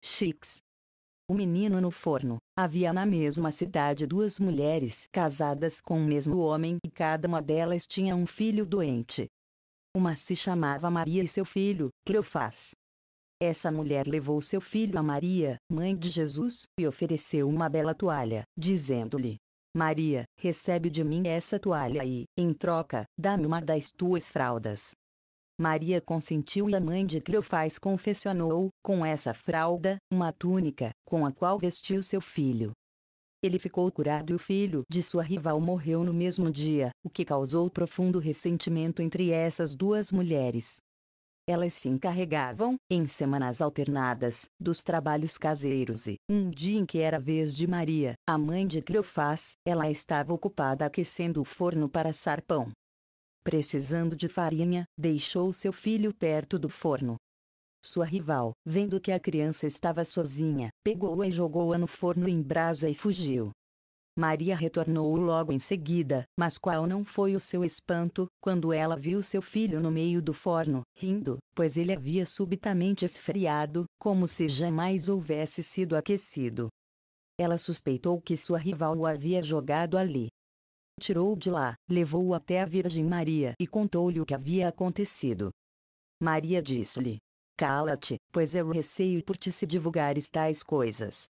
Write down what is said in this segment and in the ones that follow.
X. O menino no forno. Havia na mesma cidade duas mulheres casadas com o mesmo homem e cada uma delas tinha um filho doente. Uma se chamava Maria e seu filho, Cleofás. Essa mulher levou seu filho a Maria, mãe de Jesus, e ofereceu uma bela toalha, dizendo-lhe: Maria, recebe de mim essa toalha e, em troca, dá-me uma das tuas fraldas. Maria consentiu e a mãe de Cleofás confeccionou, com essa fralda, uma túnica, com a qual vestiu seu filho. Ele ficou curado e o filho de sua rival morreu no mesmo dia, o que causou profundo ressentimento entre essas duas mulheres. Elas se encarregavam, em semanas alternadas, dos trabalhos caseiros e, um dia em que era a vez de Maria, a mãe de Cleofás, ela estava ocupada aquecendo o forno para assar pão. Precisando de farinha, deixou seu filho perto do forno. Sua rival, vendo que a criança estava sozinha, pegou-a e jogou-a no forno em brasa e fugiu. Maria retornou logo em seguida, mas qual não foi o seu espanto, quando ela viu seu filho no meio do forno, rindo, pois ele havia subitamente esfriado, como se jamais houvesse sido aquecido. Ela suspeitou que sua rival o havia jogado ali. Tirou-o de lá, levou-o até a Virgem Maria e contou-lhe o que havia acontecido. Maria disse-lhe: Cala-te, pois eu receio por ti se divulgares tais coisas.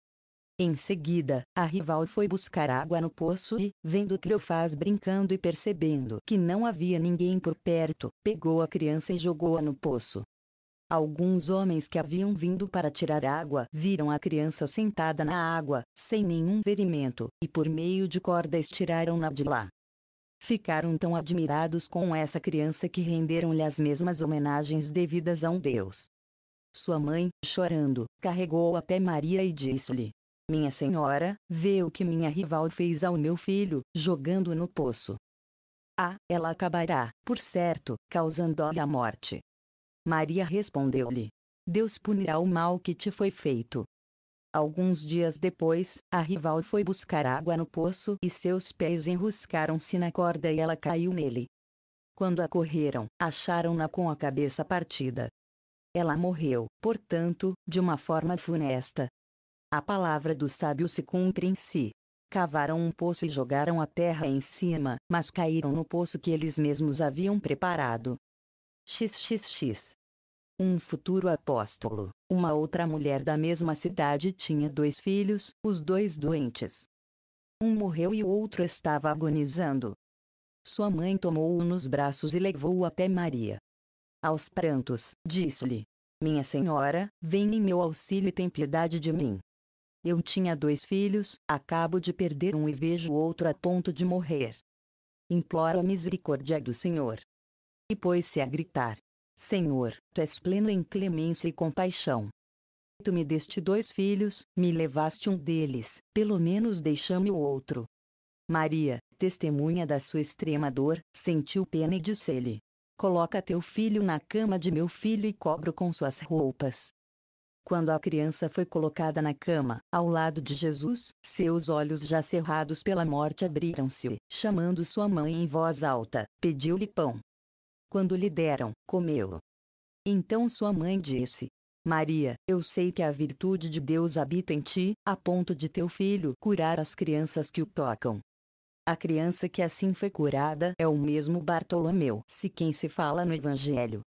Em seguida, a rival foi buscar água no poço e, vendo Cleofás brincando e percebendo que não havia ninguém por perto, pegou a criança e jogou-a no poço. Alguns homens que haviam vindo para tirar água viram a criança sentada na água, sem nenhum ferimento, e por meio de cordas tiraram-na de lá. Ficaram tão admirados com essa criança que renderam-lhe as mesmas homenagens devidas a um Deus. Sua mãe, chorando, carregou-o até Maria e disse-lhe: Minha senhora, vê o que minha rival fez ao meu filho, jogando-o no poço. Ela acabará, por certo, causando-lhe a morte. Maria respondeu-lhe: Deus punirá o mal que te foi feito. Alguns dias depois, a rival foi buscar água no poço e seus pés enroscaram-se na corda e ela caiu nele. Quando a correram, acharam-na com a cabeça partida. Ela morreu, portanto, de uma forma funesta. A palavra do sábio se cumpre em si. Cavaram um poço e jogaram a terra em cima, mas caíram no poço que eles mesmos haviam preparado. XXX. Um futuro apóstolo. Uma outra mulher da mesma cidade tinha 2 filhos, os 2 doentes. Um morreu e o outro estava agonizando. Sua mãe tomou-o nos braços e levou-o até Maria. Aos prantos, disse-lhe: Minha senhora, vem em meu auxílio e tem piedade de mim. Eu tinha 2 filhos, acabo de perder um e vejo o outro a ponto de morrer. Imploro a misericórdia do Senhor. E pôs-se a gritar: Senhor, tu és pleno em clemência e compaixão. Tu me deste 2 filhos, me levaste um deles, pelo menos deixa-me o outro. Maria, testemunha da sua extrema dor, sentiu pena e disse-lhe: Coloca teu filho na cama de meu filho e cobre-o com suas roupas. Quando a criança foi colocada na cama, ao lado de Jesus, seus olhos já cerrados pela morte abriram-se e, chamando sua mãe em voz alta, pediu-lhe pão. Quando lhe deram, comeu. Então sua mãe disse: Maria, eu sei que a virtude de Deus habita em ti, a ponto de teu filho curar as crianças que o tocam. A criança que assim foi curada é o mesmo Bartolomeu, se quem se fala no Evangelho.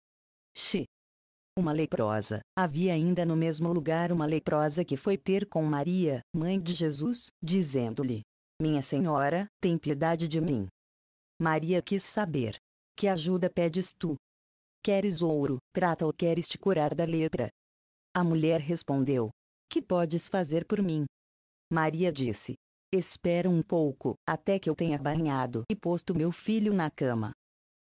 Uma leprosa. Havia ainda no mesmo lugar uma leprosa que foi ter com Maria, mãe de Jesus, dizendo-lhe: Minha senhora, tem piedade de mim. Maria quis saber: Que ajuda pedes tu? Queres ouro, prata ou queres te curar da lepra? A mulher respondeu: Que podes fazer por mim? Maria disse: Espera um pouco, até que eu tenha banhado e posto meu filho na cama.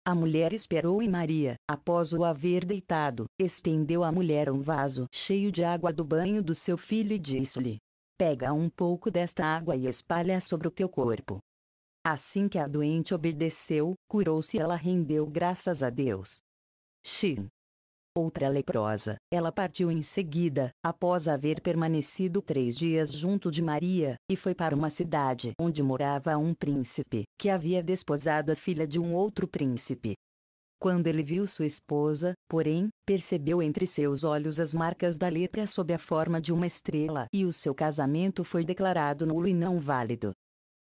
A mulher esperou e Maria, após o haver deitado, estendeu à mulher um vaso cheio de água do banho do seu filho e disse-lhe: Pega um pouco desta água e espalha sobre o teu corpo. Assim que a doente obedeceu, curou-se e ela rendeu graças a Deus. Outra leprosa, ela partiu em seguida, após haver permanecido 3 dias junto de Maria, e foi para uma cidade onde morava um príncipe, que havia desposado a filha de um outro príncipe. Quando ele viu sua esposa, porém, percebeu entre seus olhos as marcas da lepra sob a forma de uma estrela e o seu casamento foi declarado nulo e não válido.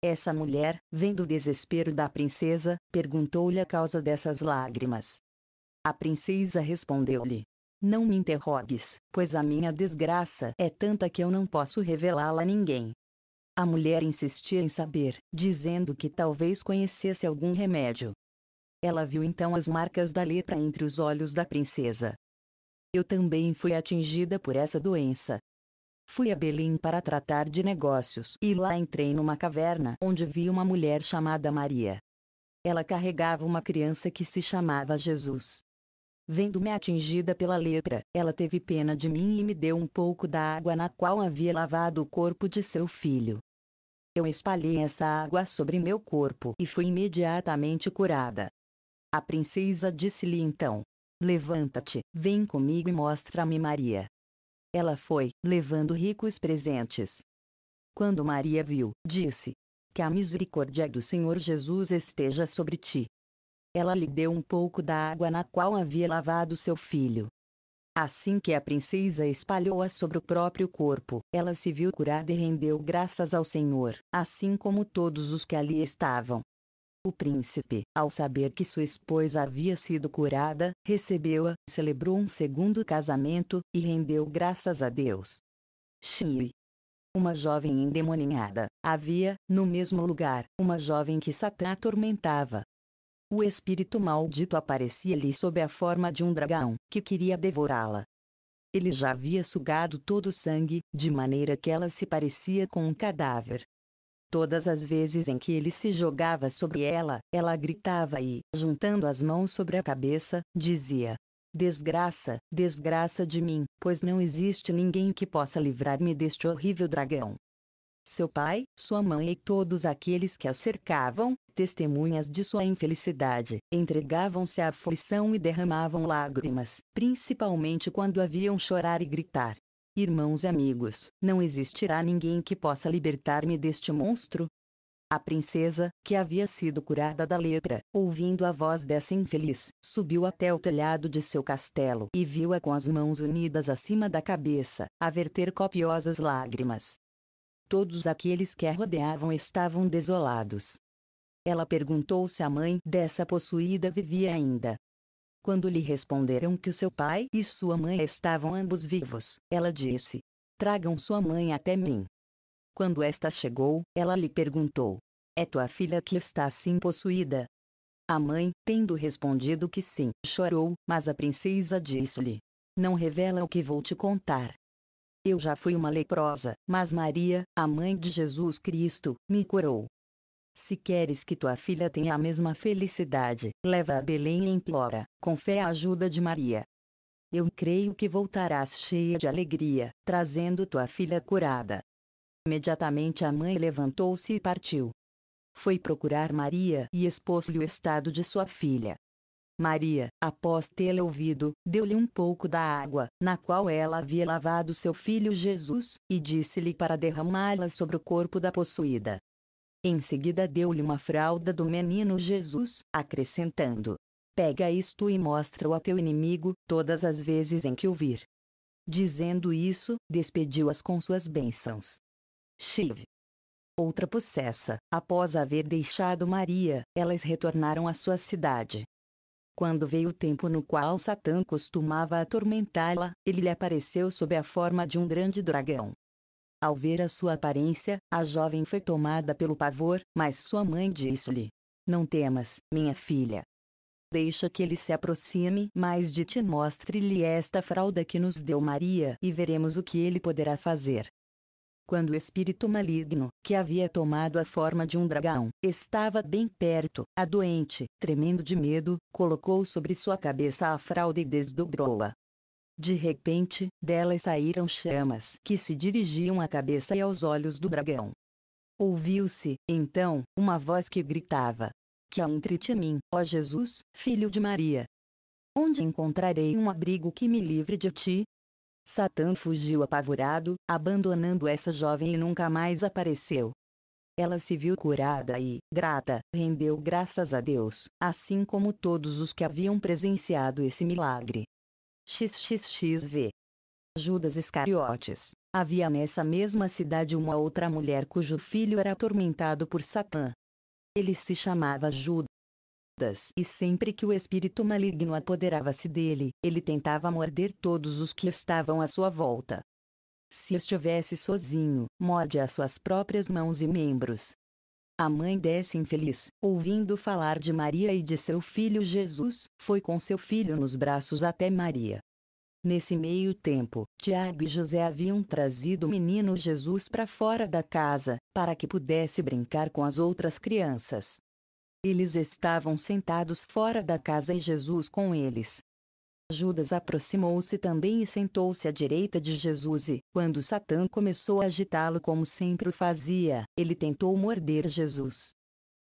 Essa mulher, vendo o desespero da princesa, perguntou-lhe a causa dessas lágrimas. A princesa respondeu-lhe: Não me interrogues, pois a minha desgraça é tanta que eu não posso revelá-la a ninguém. A mulher insistia em saber, dizendo que talvez conhecesse algum remédio. Ela viu então as marcas da lepra entre os olhos da princesa. Eu também fui atingida por essa doença. Fui a Belém para tratar de negócios e lá entrei numa caverna onde vi uma mulher chamada Maria. Ela carregava uma criança que se chamava Jesus. Vendo-me atingida pela lepra, ela teve pena de mim e me deu um pouco da água na qual havia lavado o corpo de seu filho. Eu espalhei essa água sobre meu corpo e fui imediatamente curada. A princesa disse-lhe então: Levanta-te, vem comigo e mostra-me Maria. Ela foi, levando ricos presentes. Quando Maria viu, disse: Que a misericórdia do Senhor Jesus esteja sobre ti. Ela lhe deu um pouco da água na qual havia lavado seu filho. Assim que a princesa espalhou-a sobre o próprio corpo, ela se viu curada e rendeu graças ao Senhor, assim como todos os que ali estavam. O príncipe, ao saber que sua esposa havia sido curada, recebeu-a, celebrou um segundo casamento, e rendeu graças a Deus. Xi. Uma jovem endemoninhada, havia, no mesmo lugar, uma jovem que Satã atormentava. O espírito maldito aparecia-lhe sob a forma de um dragão, que queria devorá-la. Ele já havia sugado todo o sangue, de maneira que ela se parecia com um cadáver. Todas as vezes em que ele se jogava sobre ela, ela gritava e, juntando as mãos sobre a cabeça, dizia: Desgraça, desgraça de mim, pois não existe ninguém que possa livrar-me deste horrível dragão. Seu pai, sua mãe e todos aqueles que a cercavam, testemunhas de sua infelicidade, entregavam-se à aflição e derramavam lágrimas, principalmente quando a viam chorar e gritar: Irmãos e amigos, não existirá ninguém que possa libertar-me deste monstro? A princesa, que havia sido curada da lepra, ouvindo a voz dessa infeliz, subiu até o telhado de seu castelo e viu-a com as mãos unidas acima da cabeça, a verter copiosas lágrimas. Todos aqueles que a rodeavam estavam desolados. Ela perguntou se a mãe dessa possuída vivia ainda. Quando lhe responderam que o seu pai e sua mãe estavam ambos vivos, ela disse: Tragam sua mãe até mim. Quando esta chegou, ela lhe perguntou: É tua filha que está assim possuída? A mãe, tendo respondido que sim, chorou, mas a princesa disse-lhe: Não revela o que vou te contar. Eu já fui uma leprosa, mas Maria, a mãe de Jesus Cristo, me curou. Se queres que tua filha tenha a mesma felicidade, leva a Belém e implora, com fé a ajuda de Maria. Eu creio que voltarás cheia de alegria, trazendo tua filha curada. Imediatamente a mãe levantou-se e partiu. Foi procurar Maria e expôs-lhe o estado de sua filha. Maria, após tê-la ouvido, deu-lhe um pouco da água, na qual ela havia lavado seu filho Jesus, e disse-lhe para derramá-la sobre o corpo da possuída. Em seguida deu-lhe uma fralda do menino Jesus, acrescentando: Pega isto e mostra-o a teu inimigo, todas as vezes em que o vir. Dizendo isso, despediu-as com suas bênçãos. Chiv. Outra possessa, após haver deixado Maria, elas retornaram à sua cidade. Quando veio o tempo no qual Satã costumava atormentá-la, ele lhe apareceu sob a forma de um grande dragão. Ao ver a sua aparência, a jovem foi tomada pelo pavor, mas sua mãe disse-lhe: Não temas, minha filha. Deixa que ele se aproxime mais de ti, mostre-lhe esta fralda que nos deu Maria e veremos o que ele poderá fazer. Quando o espírito maligno, que havia tomado a forma de um dragão, estava bem perto, a doente, tremendo de medo, colocou sobre sua cabeça a fralda e desdobrou-a. De repente, dela saíram chamas que se dirigiam à cabeça e aos olhos do dragão. Ouviu-se, então, uma voz que gritava: Que há entre ti e mim, ó Jesus, filho de Maria? Onde encontrarei um abrigo que me livre de ti? Satã fugiu apavorado, abandonando essa jovem e nunca mais apareceu. Ela se viu curada e, grata, rendeu graças a Deus, assim como todos os que haviam presenciado esse milagre. XXXV. Judas Iscariotes. Havia nessa mesma cidade uma outra mulher cujo filho era atormentado por Satã. Ele se chamava Judas, e sempre que o espírito maligno apoderava-se dele, ele tentava morder todos os que estavam à sua volta. Se estivesse sozinho, morde as suas próprias mãos e membros. A mãe desse infeliz, ouvindo falar de Maria e de seu filho Jesus, foi com seu filho nos braços até Maria. Nesse meio tempo, Tiago e José haviam trazido o menino Jesus para fora da casa, para que pudesse brincar com as outras crianças. Eles estavam sentados fora da casa e Jesus com eles. Judas aproximou-se também e sentou-se à direita de Jesus e, quando Satã começou a agitá-lo como sempre o fazia, ele tentou morder Jesus.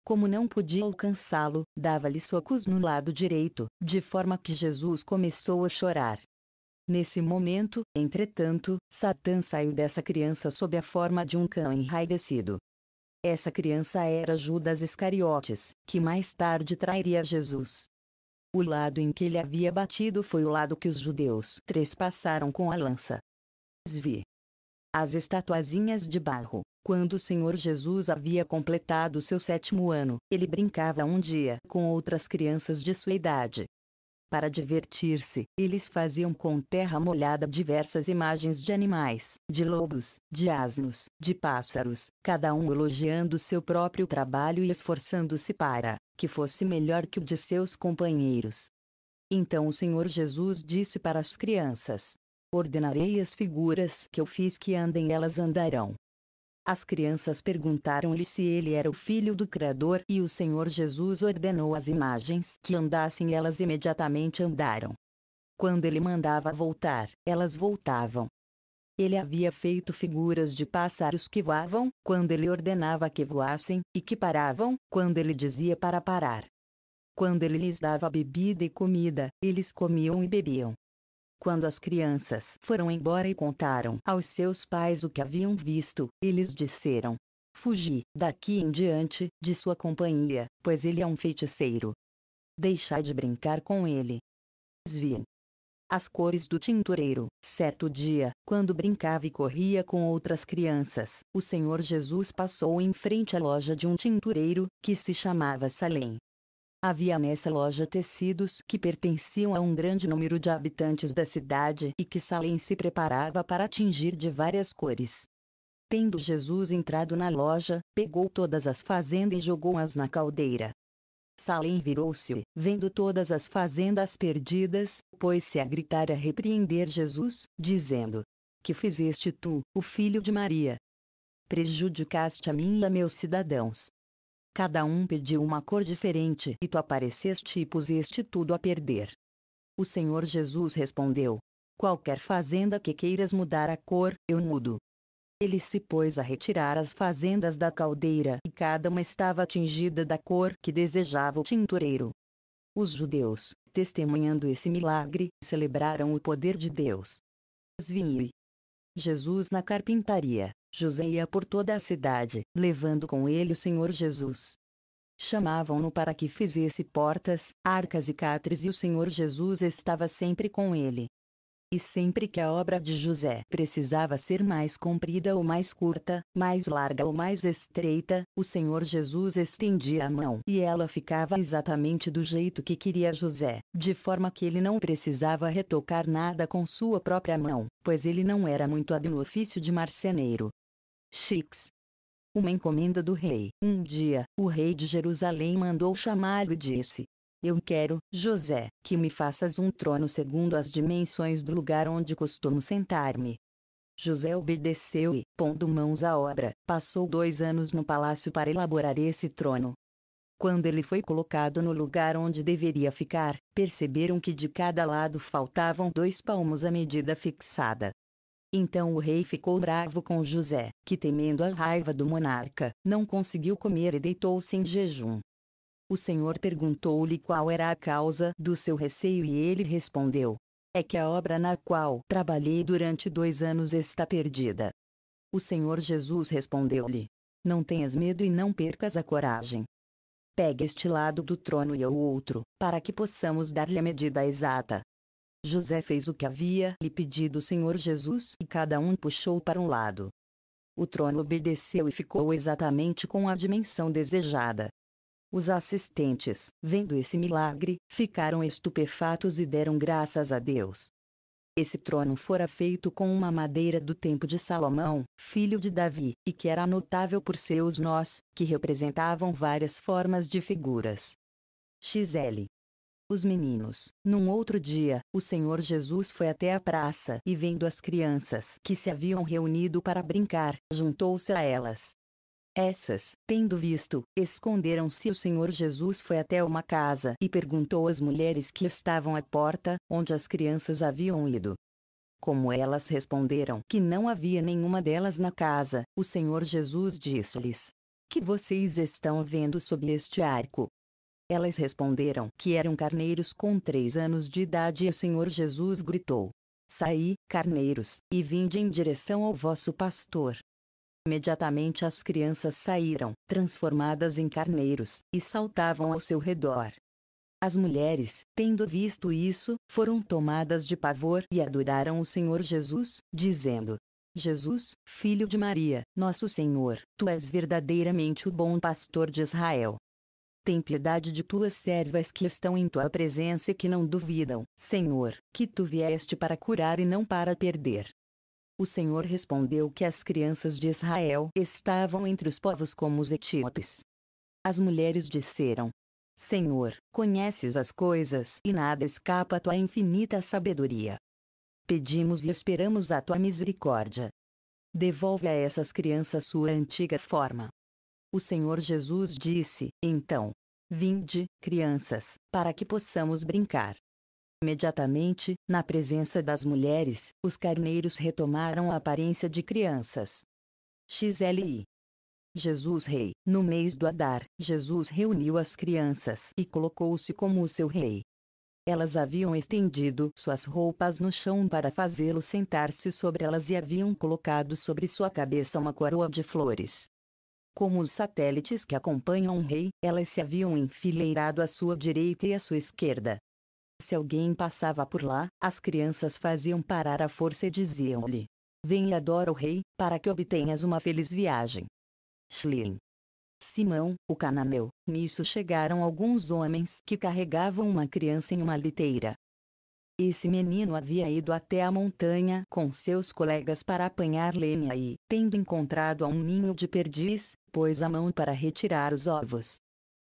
Como não podia alcançá-lo, dava-lhe socos no lado direito, de forma que Jesus começou a chorar. Nesse momento, entretanto, Satã saiu dessa criança sob a forma de um cão enraivecido. Essa criança era Judas Iscariotes, que mais tarde trairia Jesus. O lado em que ele havia batido foi o lado que os judeus trespassaram com a lança. Vi as estatuazinhas de barro. Quando o Senhor Jesus havia completado seu 7º ano, ele brincava um dia com outras crianças de sua idade. Para divertir-se, eles faziam com terra molhada diversas imagens de animais, de lobos, de asnos, de pássaros, cada um elogiando seu próprio trabalho e esforçando-se para que fosse melhor que o de seus companheiros. Então o Senhor Jesus disse para as crianças: ordenarei as figuras que eu fiz que andem, elas andarão. As crianças perguntaram-lhe se ele era o filho do Criador e o Senhor Jesus ordenou às imagens que andassem e elas imediatamente andaram. Quando ele mandava voltar, elas voltavam. Ele havia feito figuras de pássaros que voavam, quando ele ordenava que voassem, e que paravam, quando ele dizia para parar. Quando ele lhes dava bebida e comida, eles comiam e bebiam. Quando as crianças foram embora e contaram aos seus pais o que haviam visto, eles disseram: fugi, daqui em diante, de sua companhia, pois ele é um feiticeiro. Deixai de brincar com ele. Vi as cores do tintureiro. Certo dia, quando brincava e corria com outras crianças, o Senhor Jesus passou em frente à loja de um tintureiro, que se chamava Salém. Havia nessa loja tecidos que pertenciam a um grande número de habitantes da cidade e que Salém se preparava para tingir de várias cores. Tendo Jesus entrado na loja, pegou todas as fazendas e jogou-as na caldeira. Salém virou-se, vendo todas as fazendas perdidas, pôs-se a gritar e a repreender Jesus, dizendo: que fizeste tu, o filho de Maria? Prejudicaste a mim e a meus cidadãos. Cada um pediu uma cor diferente e tu apareceste e puseste tudo a perder. O Senhor Jesus respondeu: qualquer fazenda que queiras mudar a cor, eu mudo. Ele se pôs a retirar as fazendas da caldeira e cada uma estava tingida da cor que desejava o tintureiro. Os judeus, testemunhando esse milagre, celebraram o poder de Deus. Jesus na carpintaria. José ia por toda a cidade, levando com ele o Senhor Jesus. Chamavam-no para que fizesse portas, arcas e catres e o Senhor Jesus estava sempre com ele. E sempre que a obra de José precisava ser mais comprida ou mais curta, mais larga ou mais estreita, o Senhor Jesus estendia a mão e ela ficava exatamente do jeito que queria José, de forma que ele não precisava retocar nada com sua própria mão, pois ele não era muito hábil no ofício de marceneiro. X. Uma encomenda do rei. Um dia, o rei de Jerusalém mandou chamá-lo e disse: eu quero, José, que me faças um trono segundo as dimensões do lugar onde costumo sentar-me. José obedeceu e, pondo mãos à obra, passou 2 anos no palácio para elaborar esse trono. Quando ele foi colocado no lugar onde deveria ficar, perceberam que de cada lado faltavam 2 palmos à medida fixada. Então o rei ficou bravo com José, que temendo a raiva do monarca, não conseguiu comer e deitou-se em jejum. O Senhor perguntou-lhe qual era a causa do seu receio e ele respondeu: é que a obra na qual trabalhei durante 2 anos está perdida. O Senhor Jesus respondeu-lhe: Não tenhas medo e não percas a coragem. Pegue este lado do trono e o outro, para que possamos dar-lhe a medida exata. José fez o que havia lhe pedido o Senhor Jesus e cada um puxou para um lado. O trono obedeceu e ficou exatamente com a dimensão desejada. Os assistentes, vendo esse milagre, ficaram estupefatos e deram graças a Deus. Esse trono fora feito com uma madeira do tempo de Salomão, filho de Davi, e que era notável por seus nós, que representavam várias formas de figuras. XL. Os meninos. Num outro dia, o Senhor Jesus foi até a praça e, vendo as crianças que se haviam reunido para brincar, juntou-se a elas. Essas, tendo visto, esconderam-se. O Senhor Jesus foi até uma casa e perguntou às mulheres que estavam à porta, onde as crianças haviam ido. Como elas responderam que não havia nenhuma delas na casa, o Senhor Jesus disse-lhes: Que vocês estão vendo sob este arco? Elas responderam que eram carneiros com 3 anos de idade e o Senhor Jesus gritou: Saí, carneiros, e vinde em direção ao vosso pastor. Imediatamente as crianças saíram, transformadas em carneiros, e saltavam ao seu redor. As mulheres, tendo visto isso, foram tomadas de pavor e adoraram o Senhor Jesus, dizendo: Jesus, filho de Maria, nosso Senhor, tu és verdadeiramente o bom pastor de Israel. Tem piedade de tuas servas que estão em tua presença e que não duvidam, Senhor, que tu vieste para curar e não para perder. O Senhor respondeu que as crianças de Israel estavam entre os povos como os etíopes. As mulheres disseram: Senhor, conheces as coisas e nada escapa à tua infinita sabedoria. Pedimos e esperamos a tua misericórdia. Devolve a essas crianças sua antiga forma. O Senhor Jesus disse, então: Vinde, crianças, para que possamos brincar. Imediatamente, na presença das mulheres, os carneiros retomaram a aparência de crianças. XLI. Jesus Rei. No mês do Adar, Jesus reuniu as crianças e colocou-se como o seu rei. Elas haviam estendido suas roupas no chão para fazê-lo sentar-se sobre elas e haviam colocado sobre sua cabeça uma coroa de flores. Como os satélites que acompanham um rei, elas se haviam enfileirado à sua direita e à sua esquerda. Se alguém passava por lá, as crianças faziam parar à força e diziam-lhe: Vem e adora o rei, para que obtenhas uma feliz viagem. Shlin. Simão, o cananeu. Nisso chegaram alguns homens que carregavam uma criança em uma liteira. Esse menino havia ido até a montanha com seus colegas para apanhar lenha e, tendo encontrado um ninho de perdiz, pôs a mão para retirar os ovos.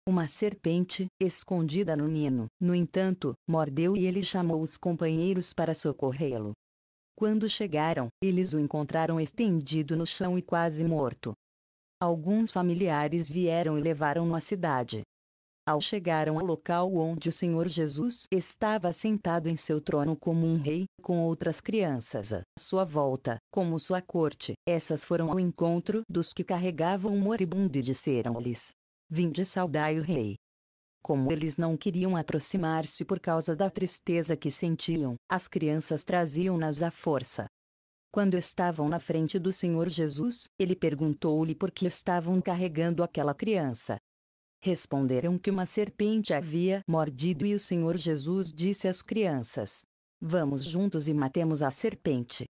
Uma serpente, escondida no ninho, no entanto, mordeu e ele chamou os companheiros para socorrê-lo. Quando chegaram, eles o encontraram estendido no chão e quase morto. Alguns familiares vieram e levaram-no à cidade. Ao chegaram ao local onde o Senhor Jesus estava sentado em seu trono como um rei, com outras crianças à sua volta, como sua corte, essas foram ao encontro dos que carregavam o moribundo e disseram-lhes: Vinde saudai o rei. Como eles não queriam aproximar-se por causa da tristeza que sentiam, as crianças traziam-nas à força. Quando estavam na frente do Senhor Jesus, ele perguntou-lhe por que estavam carregando aquela criança. Responderam que uma serpente havia mordido e o Senhor Jesus disse às crianças: Vamos juntos e matemos a serpente.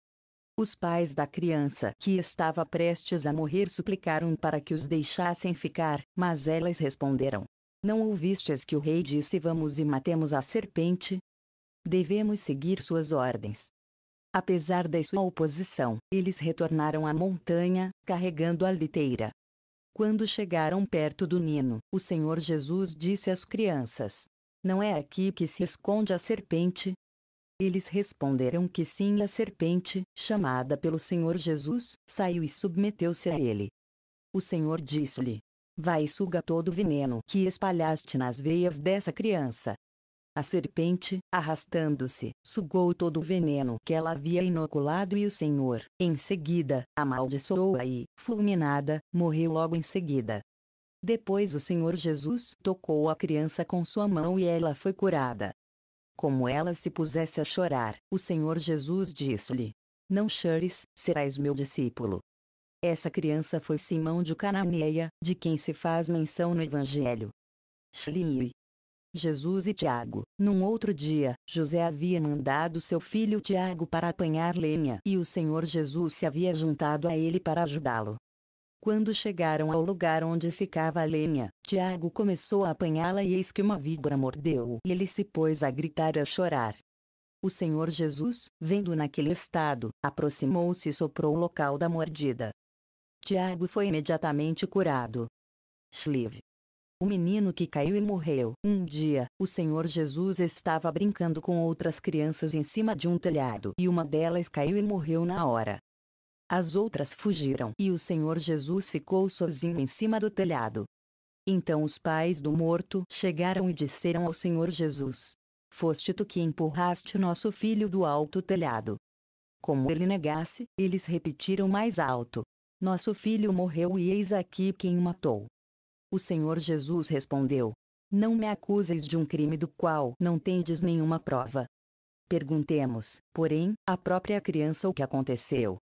Os pais da criança que estava prestes a morrer suplicaram para que os deixassem ficar, mas elas responderam: Não ouvistes que o rei disse vamos e matemos a serpente? Devemos seguir suas ordens. Apesar da sua oposição, eles retornaram à montanha, carregando a liteira. Quando chegaram perto do ninho, o Senhor Jesus disse às crianças: Não é aqui que se esconde a serpente? Eles responderam que sim, e a serpente, chamada pelo Senhor Jesus, saiu e submeteu-se a ele. O Senhor disse-lhe: Vai e suga todo o veneno que espalhaste nas veias dessa criança. A serpente, arrastando-se, sugou todo o veneno que ela havia inoculado e o Senhor, em seguida, amaldiçoou-a e, fulminada, morreu logo em seguida. Depois o Senhor Jesus tocou a criança com sua mão e ela foi curada. Como ela se pusesse a chorar, o Senhor Jesus disse-lhe: Não chores, serás meu discípulo. Essa criança foi Simão de Cananeia, de quem se faz menção no Evangelho. Shli. Jesus e Tiago. Num outro dia, José havia mandado seu filho Tiago para apanhar lenha e o Senhor Jesus se havia juntado a ele para ajudá-lo. Quando chegaram ao lugar onde ficava a lenha, Tiago começou a apanhá-la e eis que uma víbora mordeu-o e ele se pôs a gritar e a chorar. O Senhor Jesus, vendo naquele estado, aproximou-se e soprou o local da mordida. Tiago foi imediatamente curado. Shliv. O menino que caiu e morreu. Um dia, o Senhor Jesus estava brincando com outras crianças em cima de um telhado e uma delas caiu e morreu na hora. As outras fugiram e o Senhor Jesus ficou sozinho em cima do telhado. Então os pais do morto chegaram e disseram ao Senhor Jesus: Foste tu que empurraste nosso filho do alto telhado. Como ele negasse, eles repetiram mais alto: Nosso filho morreu e eis aqui quem o matou. O Senhor Jesus respondeu: Não me acuseis de um crime do qual não tendes nenhuma prova. Perguntemos, porém, à própria criança o que aconteceu.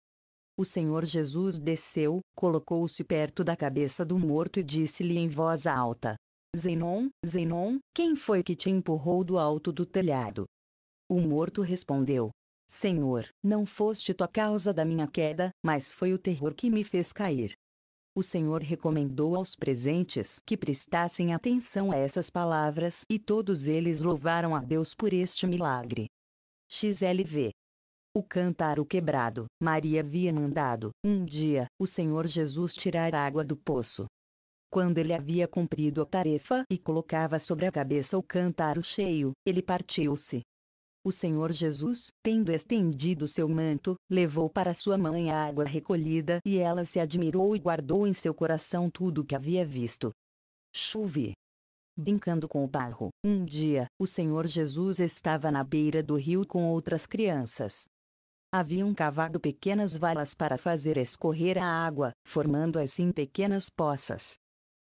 O Senhor Jesus desceu, colocou-se perto da cabeça do morto e disse-lhe em voz alta: Zenon, Zenon, quem foi que te empurrou do alto do telhado? O morto respondeu: Senhor, não foste tu a causa da minha queda, mas foi o terror que me fez cair. O Senhor recomendou aos presentes que prestassem atenção a essas palavras e todos eles louvaram a Deus por este milagre. XLV. O cântaro quebrado. Maria havia mandado, um dia, o Senhor Jesus tirar água do poço. Quando ele havia cumprido a tarefa e colocava sobre a cabeça o cântaro cheio, ele partiu-se. O Senhor Jesus, tendo estendido seu manto, levou para sua mãe a água recolhida e ela se admirou e guardou em seu coração tudo o que havia visto. Chuve. Brincando com o barro. Um dia, o Senhor Jesus estava na beira do rio com outras crianças. Haviam cavado pequenas valas para fazer escorrer a água, formando assim pequenas poças.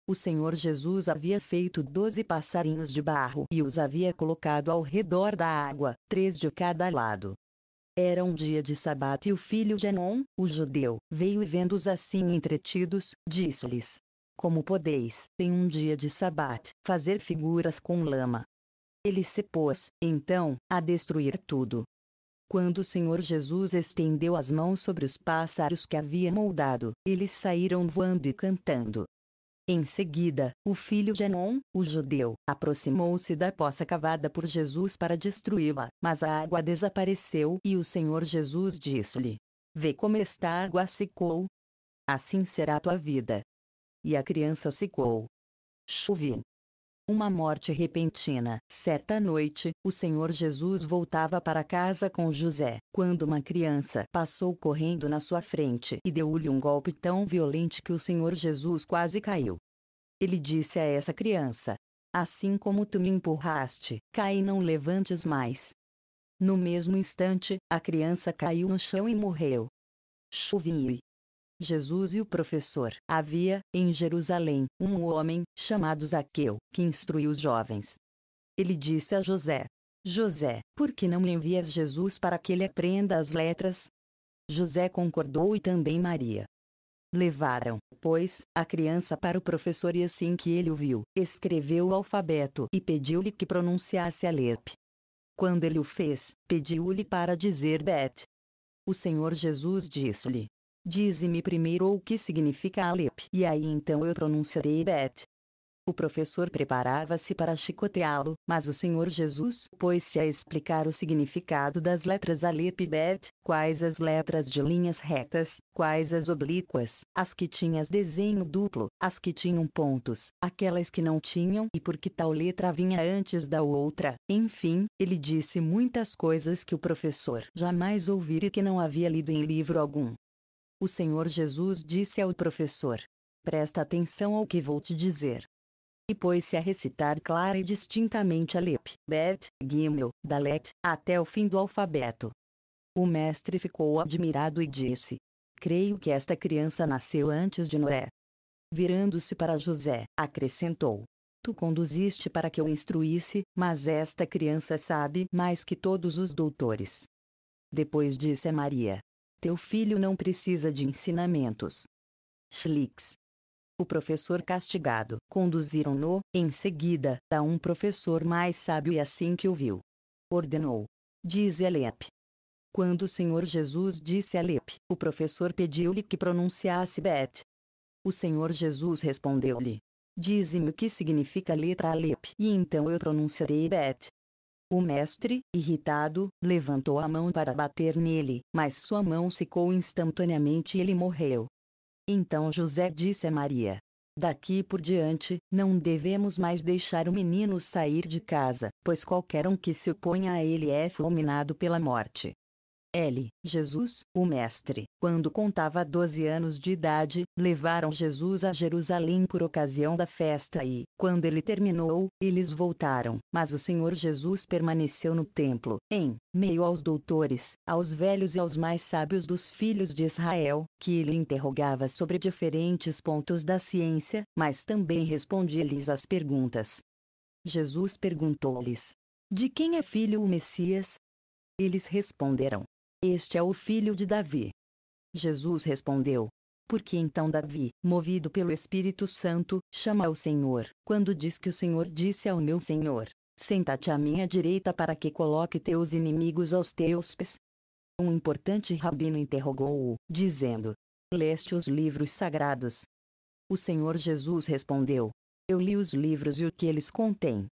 O Senhor Jesus havia feito 12 passarinhos de barro e os havia colocado ao redor da água, 3 de cada lado. Era um dia de sabate e o filho de Enon, o judeu, veio e vendo-os assim entretidos, disse-lhes: Como podeis, em um dia de sabate, fazer figuras com lama? Ele se pôs, então, a destruir tudo. Quando o Senhor Jesus estendeu as mãos sobre os pássaros que havia moldado, eles saíram voando e cantando. Em seguida, o filho de Enon, o judeu, aproximou-se da poça cavada por Jesus para destruí-la, mas a água desapareceu e o Senhor Jesus disse-lhe: Vê como esta água secou. Assim será a tua vida. E a criança secou. Chuve. Uma morte repentina. Certa noite, o Senhor Jesus voltava para casa com José, quando uma criança passou correndo na sua frente e deu-lhe um golpe tão violento que o Senhor Jesus quase caiu. Ele disse a essa criança: Assim como tu me empurraste, cai e não levantes mais. No mesmo instante, a criança caiu no chão e morreu. Chuvinho. Jesus e o professor. Havia, em Jerusalém, um homem, chamado Zaqueu, que instruía os jovens. Ele disse a José: José, por que não me envias Jesus para que ele aprenda as letras? José concordou e também Maria. Levaram, pois, a criança para o professor e assim que ele o viu, escreveu o alfabeto e pediu-lhe que pronunciasse a letra. Quando ele o fez, pediu-lhe para dizer Bet. O Senhor Jesus disse-lhe: Dize-me primeiro o que significa Alep, e aí então eu pronunciarei Bet. O professor preparava-se para chicoteá-lo, mas o Senhor Jesus pôs-se a explicar o significado das letras Alep e Bet, quais as letras de linhas retas, quais as oblíquas, as que tinham desenho duplo, as que tinham pontos, aquelas que não tinham e por que tal letra vinha antes da outra. Enfim, ele disse muitas coisas que o professor jamais ouvira e que não havia lido em livro algum. O Senhor Jesus disse ao professor: Presta atenção ao que vou te dizer. E pôs-se a recitar clara e distintamente Alep, Bet, Gimel, Dalet, até o fim do alfabeto. O mestre ficou admirado e disse: Creio que esta criança nasceu antes de Noé. Virando-se para José, acrescentou: Tu conduziste para que eu instruísse, mas esta criança sabe mais que todos os doutores. Depois disse a Maria: Teu filho não precisa de ensinamentos. Schlix. O professor castigado. Conduziram-no, em seguida, a um professor mais sábio e assim que o viu, ordenou: dize a Lepe. Quando o Senhor Jesus disse a Lepe, o professor pediu-lhe que pronunciasse Bet. O Senhor Jesus respondeu-lhe: dize-me o que significa a letra Alep e então eu pronunciarei Bet. O mestre, irritado, levantou a mão para bater nele, mas sua mão secou instantaneamente e ele morreu. Então José disse a Maria: daqui por diante, não devemos mais deixar o menino sair de casa, pois qualquer um que se oponha a ele é fulminado pela morte. Jesus, o mestre, quando contava 12 anos de idade, levaram Jesus a Jerusalém por ocasião da festa e, quando ele terminou, eles voltaram. Mas o Senhor Jesus permaneceu no templo, em meio aos doutores, aos velhos e aos mais sábios dos filhos de Israel, que ele interrogava sobre diferentes pontos da ciência, mas também respondia-lhes às perguntas. Jesus perguntou-lhes: de quem é filho o Messias? Eles responderam: este é o filho de Davi. Jesus respondeu: por que então Davi, movido pelo Espírito Santo, chama ao Senhor, quando diz que o Senhor disse ao meu Senhor: senta-te à minha direita para que coloque teus inimigos aos teus pés? Um importante rabino interrogou-o, dizendo: leste os livros sagrados? O Senhor Jesus respondeu: eu li os livros e o que eles contêm.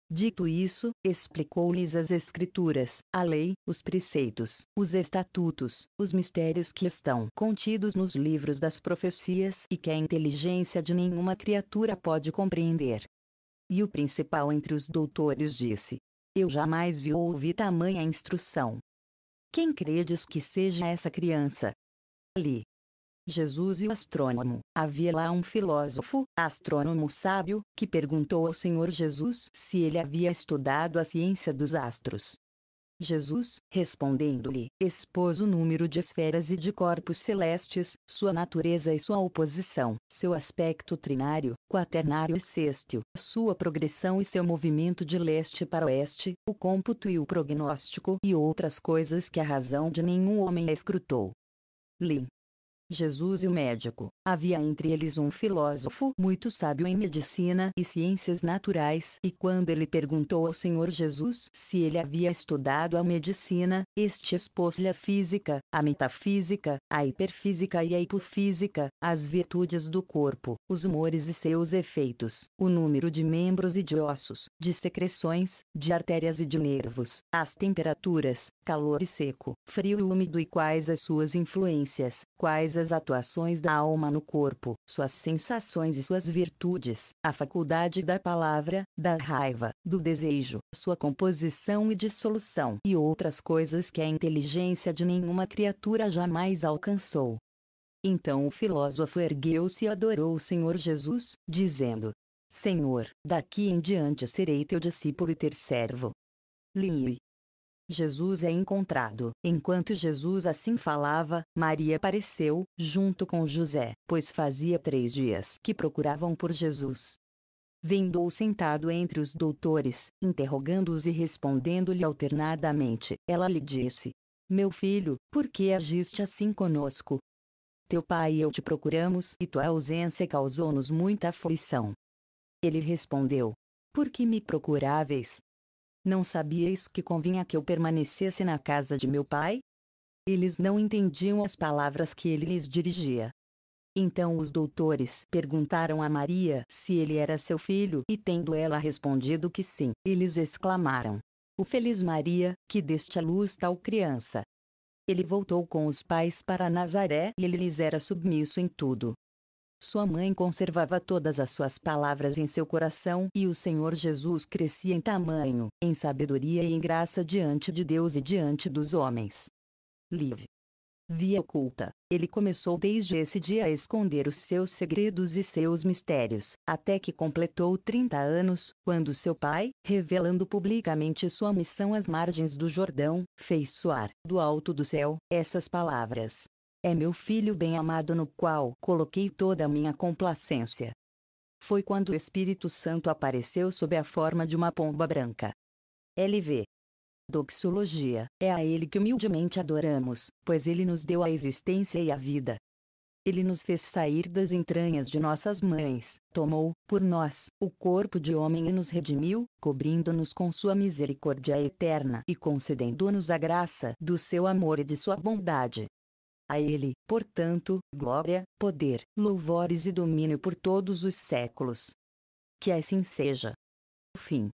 Dito isso, explicou-lhes as Escrituras, a lei, os preceitos, os estatutos, os mistérios que estão contidos nos livros das profecias e que a inteligência de nenhuma criatura pode compreender. E o principal entre os doutores disse: eu jamais vi ou ouvi tamanha instrução. Quem credes que seja essa criança? Li. Jesus e o astrônomo. Havia lá um filósofo, astrônomo sábio, que perguntou ao Senhor Jesus se ele havia estudado a ciência dos astros. Jesus, respondendo-lhe, expôs o número de esferas e de corpos celestes, sua natureza e sua oposição, seu aspecto trinário, quaternário e sextil, sua progressão e seu movimento de leste para oeste, o cômputo e o prognóstico e outras coisas que a razão de nenhum homem escrutou. Li. Jesus e o médico. Havia entre eles um filósofo muito sábio em medicina e ciências naturais, e quando ele perguntou ao Senhor Jesus se ele havia estudado a medicina, este expôs-lhe a física, a metafísica, a hiperfísica e a hipofísica, as virtudes do corpo, os humores e seus efeitos, o número de membros e de ossos, de secreções, de artérias e de nervos, as temperaturas, calor e seco, frio e úmido e quais as suas influências, quais as atuações da alma no corpo, suas sensações e suas virtudes, a faculdade da palavra, da raiva, do desejo, sua composição e dissolução e outras coisas que a inteligência de nenhuma criatura jamais alcançou. Então o filósofo ergueu-se e adorou o Senhor Jesus, dizendo: Senhor, daqui em diante serei teu discípulo e ter servo. Li. Jesus é encontrado. Enquanto Jesus assim falava, Maria apareceu, junto com José, pois fazia 3 dias que procuravam por Jesus. Vendo-o sentado entre os doutores, interrogando-os e respondendo-lhe alternadamente, ela lhe disse: Meu filho, por que agiste assim conosco? Teu pai e eu te procuramos e tua ausência causou-nos muita aflição. Ele respondeu: Por que me procuráveis? Não sabíeis que convinha que eu permanecesse na casa de meu pai? Eles não entendiam as palavras que ele lhes dirigia. Então os doutores perguntaram a Maria se ele era seu filho, e tendo ela respondido que sim, eles exclamaram: O feliz Maria, que deste à luz tal criança. Ele voltou com os pais para Nazaré e ele lhes era submisso em tudo. Sua mãe conservava todas as suas palavras em seu coração e o Senhor Jesus crescia em tamanho, em sabedoria e em graça diante de Deus e diante dos homens. Liv. Via oculta. Ele começou desde esse dia a esconder os seus segredos e seus mistérios, até que completou 30 anos, quando seu pai, revelando publicamente sua missão às margens do Jordão, fez soar, do alto do céu, essas palavras: É meu filho bem-amado no qual coloquei toda a minha complacência. Foi quando o Espírito Santo apareceu sob a forma de uma pomba branca. LV. Doxologia. É a ele que humildemente adoramos, pois ele nos deu a existência e a vida. Ele nos fez sair das entranhas de nossas mães, tomou, por nós, o corpo de homem e nos redimiu, cobrindo-nos com sua misericórdia eterna e concedendo-nos a graça do seu amor e de sua bondade. A Ele, portanto, glória, poder, louvores e domínio por todos os séculos. Que assim seja. Fim.